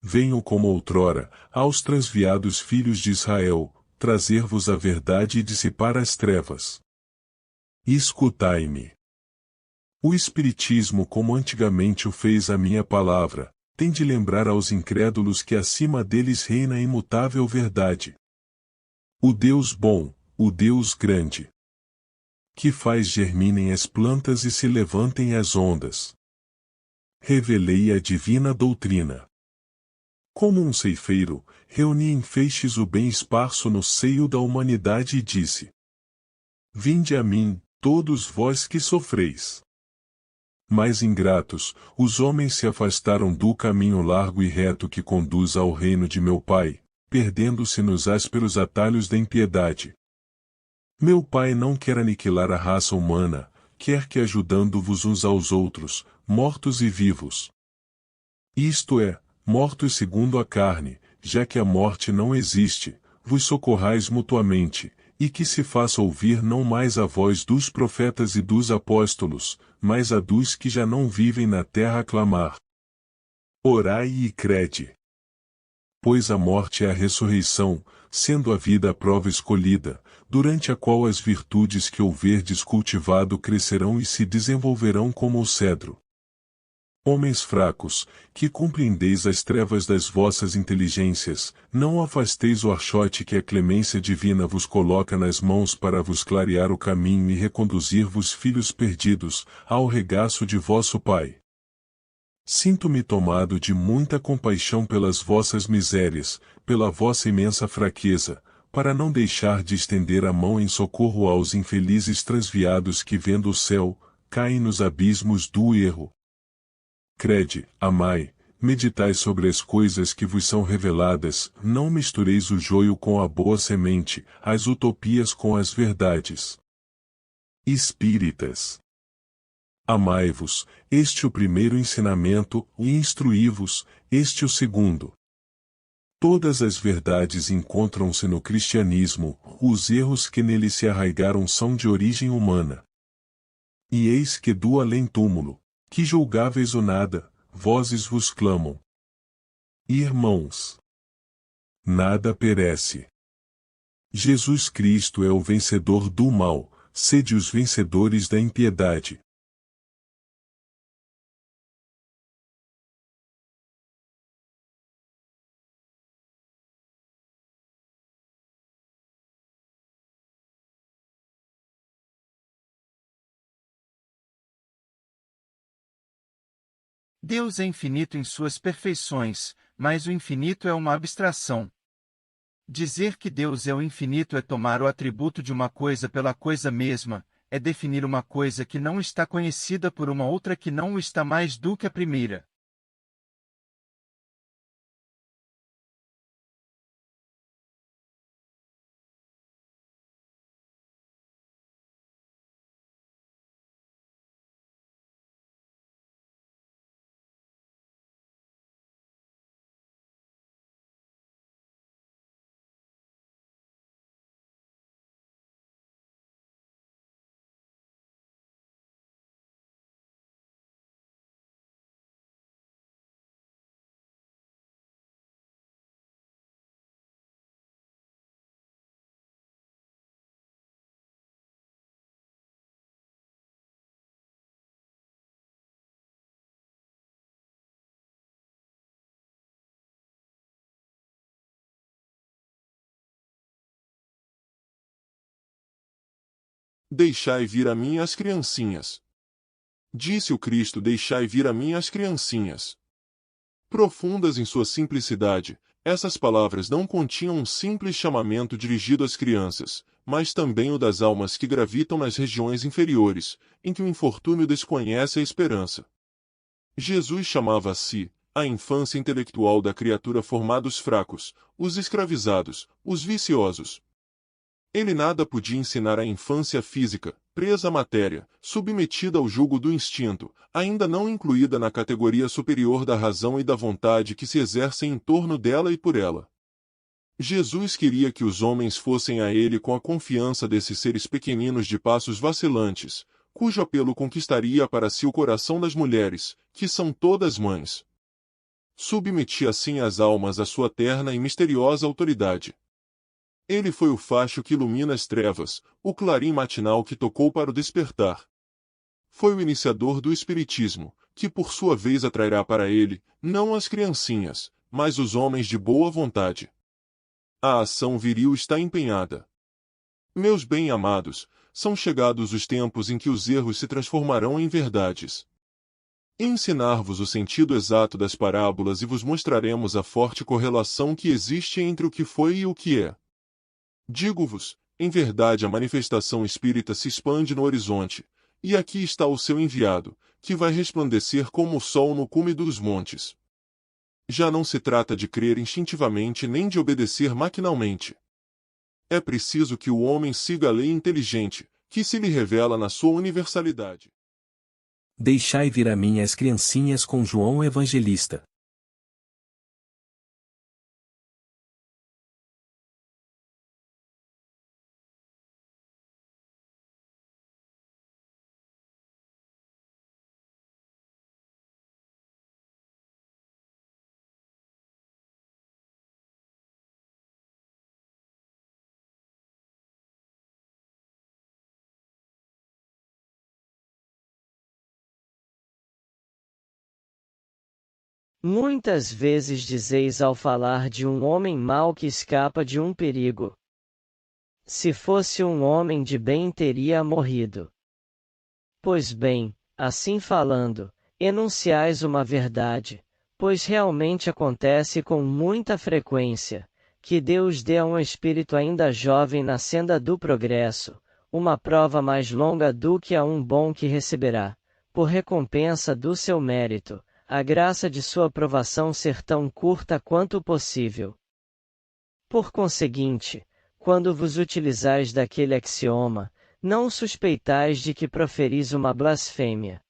Venho como outrora, aos transviados filhos de Israel, trazer-vos a verdade e dissipar as trevas. Escutai-me. O Espiritismo, como antigamente o fez a minha palavra, tem de lembrar aos incrédulos que acima deles reina a imutável verdade. O Deus bom, o Deus grande, que faz germinem as plantas e se levantem as ondas. Revelei a divina doutrina. Como um ceifeiro, reuni em feixes o bem esparso no seio da humanidade e disse: Vinde a mim, todos vós que sofreis. Mais ingratos, os homens se afastaram do caminho largo e reto que conduz ao reino de meu Pai, perdendo-se nos ásperos atalhos da impiedade. Meu Pai não quer aniquilar a raça humana, quer que ajudando-vos uns aos outros, mortos e vivos. Isto é, mortos segundo a carne, já que a morte não existe, vos socorrais mutuamente, e que se faça ouvir não mais a voz dos profetas e dos apóstolos, mas a dos que já não vivem na terra a clamar. Orai e crede. Pois a morte é a ressurreição, sendo a vida a prova escolhida, durante a qual as virtudes que houverdes cultivado crescerão e se desenvolverão como o cedro. Homens fracos, que compreendeis as trevas das vossas inteligências, não afasteis o archote que a clemência divina vos coloca nas mãos para vos clarear o caminho e reconduzir-vos filhos perdidos, ao regaço de vosso Pai. Sinto-me tomado de muita compaixão pelas vossas misérias, pela vossa imensa fraqueza, para não deixar de estender a mão em socorro aos infelizes transviados que vendo o céu, caem nos abismos do erro. Crede, amai, meditai sobre as coisas que vos são reveladas, não mistureis o joio com a boa semente, as utopias com as verdades. Espíritas. Amai-vos, este o primeiro ensinamento, e instruí-vos, este o segundo. Todas as verdades encontram-se no cristianismo, os erros que nele se arraigaram são de origem humana. E eis que do além-túmulo, que julgáveis o nada, vozes vos clamam. Irmãos, nada perece. Jesus Cristo é o vencedor do mal, sede os vencedores da impiedade. Deus é infinito em suas perfeições, mas o infinito é uma abstração. Dizer que Deus é o infinito é tomar o atributo de uma coisa pela coisa mesma, é definir uma coisa que não está conhecida por uma outra que não o está mais do que a primeira. Deixai vir a mim as criancinhas. Disse o Cristo: deixai vir a mim as criancinhas. Profundas em sua simplicidade, essas palavras não continham um simples chamamento dirigido às crianças, mas também o das almas que gravitam nas regiões inferiores, em que o infortúnio desconhece a esperança. Jesus chamava a si, a infância intelectual da criatura formada os fracos, os escravizados, os viciosos. Ele nada podia ensinar à infância física, presa à matéria, submetida ao jugo do instinto, ainda não incluída na categoria superior da razão e da vontade que se exercem em torno dela e por ela. Jesus queria que os homens fossem a ele com a confiança desses seres pequeninos de passos vacilantes, cujo apelo conquistaria para si o coração das mulheres, que são todas mães. Submeti assim as almas à sua terna e misteriosa autoridade. Ele foi o facho que ilumina as trevas, o clarim matinal que tocou para o despertar. Foi o iniciador do Espiritismo, que por sua vez atrairá para ele, não as criancinhas, mas os homens de boa vontade. A ação viril está empenhada. Meus bem-amados, são chegados os tempos em que os erros se transformarão em verdades. Ensinar-vos o sentido exato das parábolas e vos mostraremos a forte correlação que existe entre o que foi e o que é. Digo-vos, em verdade a manifestação espírita se expande no horizonte, e aqui está o seu enviado, que vai resplandecer como o sol no cume dos montes. Já não se trata de crer instintivamente nem de obedecer maquinalmente. É preciso que o homem siga a lei inteligente, que se lhe revela na sua universalidade. Deixai vir a mim as criancinhas com João Evangelista. Muitas vezes dizeis ao falar de um homem mau que escapa de um perigo: se fosse um homem de bem teria morrido. Pois bem, assim falando, enunciais uma verdade, pois realmente acontece com muita frequência, que Deus dê a um espírito ainda jovem na senda do progresso, uma prova mais longa do que a um bom que receberá, por recompensa do seu mérito, a graça de sua provação ser tão curta quanto possível. Por conseguinte, quando vos utilizais daquele axioma, não suspeitais de que proferis uma blasfêmia.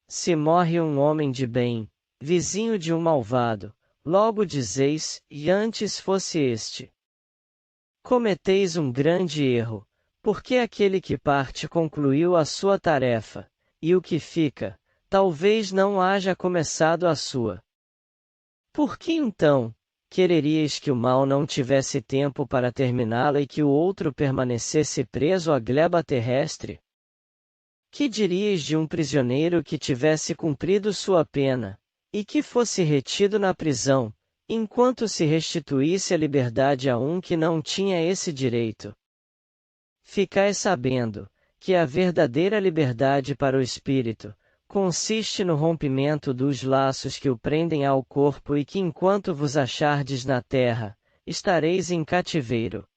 Se morre um homem de bem, vizinho de um malvado, logo dizeis, e antes fosse este. Cometeis um grande erro, porque aquele que parte concluiu a sua tarefa, e o que fica, talvez não haja começado a sua. Por que então, quereríeis que o mal não tivesse tempo para terminá-la e que o outro permanecesse preso à gleba terrestre? Que diríeis de um prisioneiro que tivesse cumprido sua pena, e que fosse retido na prisão, enquanto se restituísse a liberdade a um que não tinha esse direito? Ficai sabendo, que a verdadeira liberdade para o espírito, consiste no rompimento dos laços que o prendem ao corpo e que enquanto vos achardes na terra, estareis em cativeiro.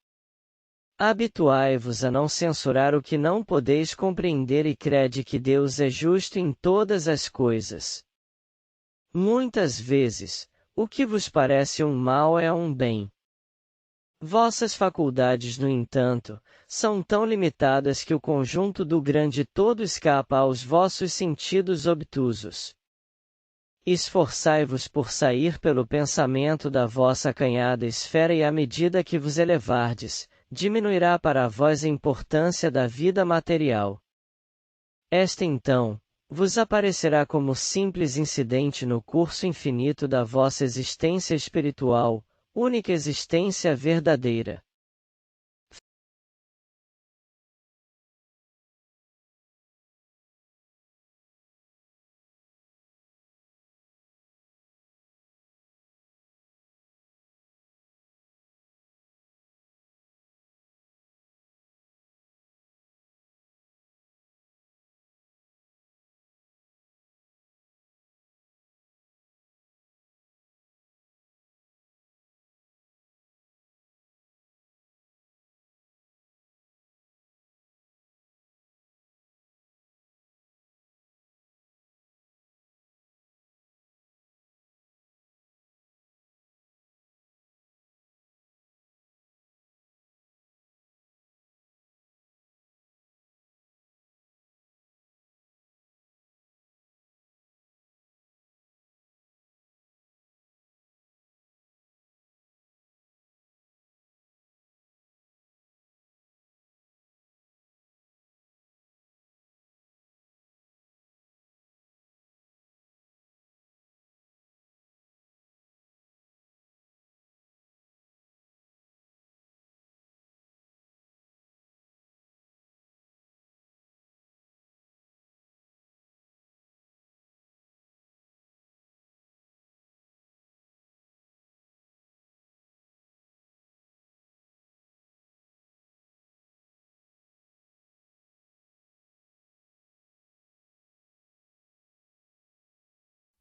Habituai-vos a não censurar o que não podeis compreender e crede que Deus é justo em todas as coisas. Muitas vezes, o que vos parece um mal é um bem. Vossas faculdades, no entanto, são tão limitadas que o conjunto do grande todo escapa aos vossos sentidos obtusos. Esforçai-vos por sair pelo pensamento da vossa acanhada esfera e à medida que vos elevardes, diminuirá para vós a importância da vida material. Esta então, vos aparecerá como simples incidente no curso infinito da vossa existência espiritual, única existência verdadeira.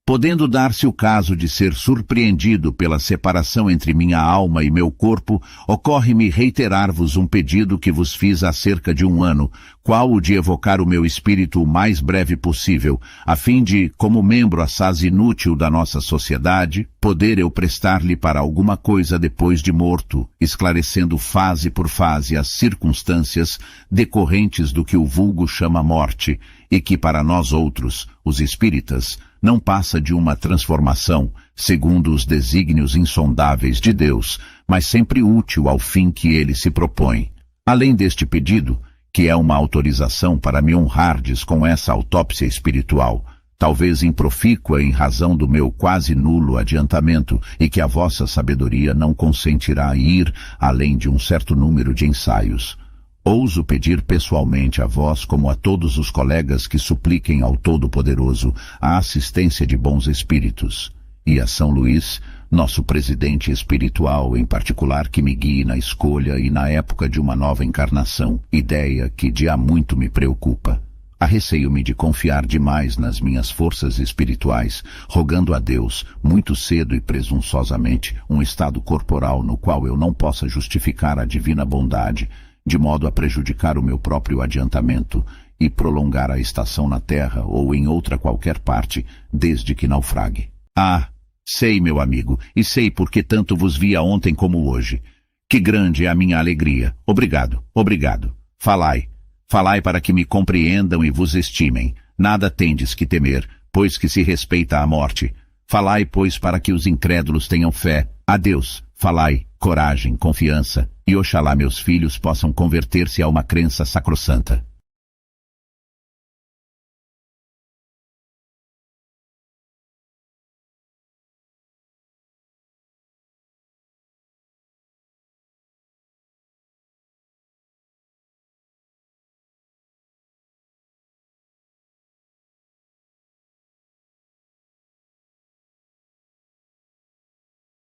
Podendo dar-se o caso de ser surpreendido pela separação entre minha alma e meu corpo, ocorre-me reiterar-vos um pedido que vos fiz há cerca de 1 ano, qual o de evocar o meu espírito o mais breve possível, a fim de, como membro assaz inútil da nossa sociedade, poder eu prestar-lhe para alguma coisa depois de morto, esclarecendo fase por fase as circunstâncias decorrentes do que o vulgo chama morte, e que para nós outros, os espíritas, não passa de uma transformação, segundo os desígnios insondáveis de Deus, mas sempre útil ao fim que ele se propõe. Além deste pedido, que é uma autorização para me honrardes com essa autópsia espiritual, talvez improfícua em razão do meu quase nulo adiantamento e que a vossa sabedoria não consentirá ir além de um certo número de ensaios. Ouso pedir pessoalmente a vós, como a todos os colegas que supliquem ao Todo-Poderoso a assistência de bons espíritos, e a São Luís, nosso presidente espiritual, em particular, que me guie na escolha e na época de uma nova encarnação, ideia que de há muito me preocupa. Arreceio-me de confiar demais nas minhas forças espirituais, rogando a Deus, muito cedo e presunçosamente, um estado corporal no qual eu não possa justificar a divina bondade, de modo a prejudicar o meu próprio adiantamento e prolongar a estação na terra ou em outra qualquer parte, desde que naufrague. Ah, sei, meu amigo, e sei porque tanto vos via ontem como hoje. Que grande é a minha alegria. Obrigado, obrigado. Falai para que me compreendam e vos estimem. Nada tendes que temer, pois que se respeita a morte. Falai, pois, para que os incrédulos tenham fé. Adeus, falai, coragem, confiança, e oxalá meus filhos possam converter-se a uma crença sacrossanta.